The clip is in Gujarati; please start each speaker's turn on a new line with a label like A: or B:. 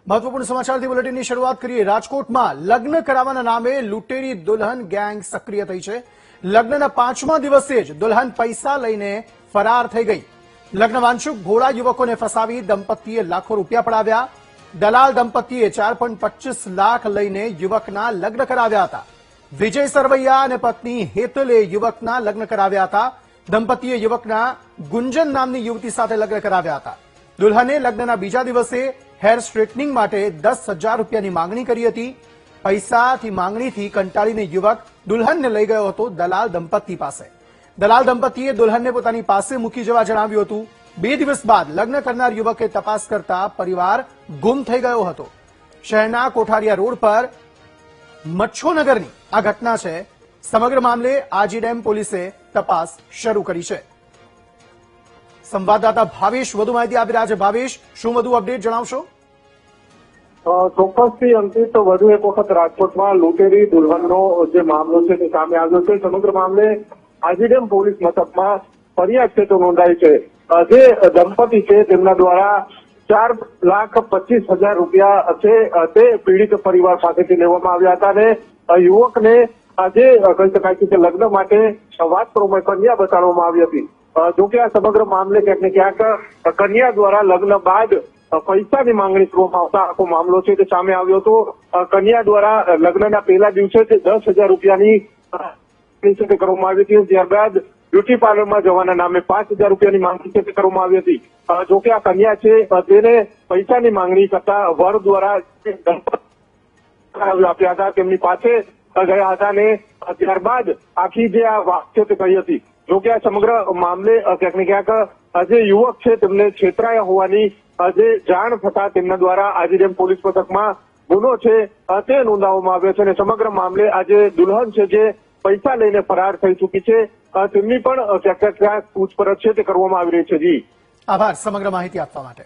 A: મહત્વપૂર્ણ સમાચારથી બુલેટિનની શરૂઆત કરીએ। રાજકોટમાં લગ્ન કરાવવાના નામે લૂંટેરી દુલ્હન ગેંગ સક્રિય થઈ છે। લગ્નના 5મા દિવસે જ દુલ્હન પૈસા લઈને ફરાર થઈ ગઈ। લગ્ન વાંછુક ભોળા યુવકોને ફસાવી દંપતીએ લાખો રૂપિયા પડાવ્યા। દલાલ દંપતીએ 4.25 લાખ લઈને યુવકના લગ્ન કરાવ્યા હતા। વિજય સરવૈયા અને પત્ની હેતલે યુવકના લગ્ન કરાવ્યા હતા। દંપતીએ યુવકના ગુંજન નામની યુવતી સાથે લગ્ન કરાવ્યા હતા। દુલ્હને લગ્નના બીજા દિવસે હેર સ્ટ્રેટનિંગ માટે 10,000 રૂપિયાની માંગણી કરી હતી। પૈસાથી માંગણીથી કંટાળીને યુવક દુલ્હનને લઈ ગયો હતો દલાલ દંપતી પાસે। દલાલ દંપતીએ દુલ્હનને પોતાની પાસે મૂકી જવા જણાવ્યું હતું। 2 દિવસ બાદ લગ્ન કરનાર યુવકે તપાસ કરતા પરિવાર ગુમ થઈ ગયો હતો। શહેરના કોઠારિયા રોડ પર મચ્છોનગરની આ ઘટના છે। સમગ્ર મામલે આજી ડેમ પોલીસે તપાસ શરૂ કરી છે। સંવાદદાતા ભાવેશ વધુ માહિતી આપી રહ્યા છે। ભાવેશ, શું વધુ અપડેટ જણાવશો?
B: ચોક્કસથી અંકિત, વધુ એક વખત રાજકોટમાં લૂંટેરી દુલ્હનનો જે મામલો છે તે સામે આવ્યો છે। સમગ્ર મામલે આજીડેમ પોલીસ મથકમાં ફરિયાદ છે તો નોંધાઈ છે। જે દંપતી છે તેમના દ્વારા 4,25,000 રૂપિયા છે તે પીડિત પરિવાર પાસેથી લેવામાં આવ્યા હતા અને યુવકને આજે કહી શકાય છે કે લગ્ન માટે વાત પ્રમાણે કન્યા બતાડવામાં આવી હતી। જોકે આ સમગ્ર મામલે ક્યાંક ને ક્યાંક કન્યા દ્વારા લગ્ન બાદ પૈસાની માંગણી કરવામાં આવતા આખો મામલો છે તે સામે આવ્યો હતો। કન્યા દ્વારા લગ્નના પહેલા દિવસે જ 10,000 રૂપિયાની કરવામાં આવી હતી। ત્યારબાદ બ્યુટી પાર્લરમાં જવાના નામે 5,000 રૂપિયાની માંગણી છે તે કરવામાં આવી હતી। જોકે આ કન્યા છે તેને પૈસાની માંગણી કરતા વર દ્વારા આપ્યા હતા, તેમની પાસે ગયા હતા અને ત્યારબાદ આખી જે આ વાત છે તે કહી હતી। જોકે આ સમગ્ર મામલે ક્યાંક ને ક્યાંક જે યુવક છે તેમને છેતરાયા હોવાની જે જાણ થતા તેમના દ્વારા આજીડેમ પોલીસ મથકમાં ગુનો છે તે નોંધાવવામાં આવ્યો છે અને સમગ્ર મામલે આજે દુલ્હન છે જે પૈસા લઈને ફરાર થઈ ચૂકી છે તેમની પણ ક્યાંક પૂછપરછ છે તે કરવામાં આવી રહી છે। જી,
A: આભાર સમગ્ર માહિતી આપવા માટે।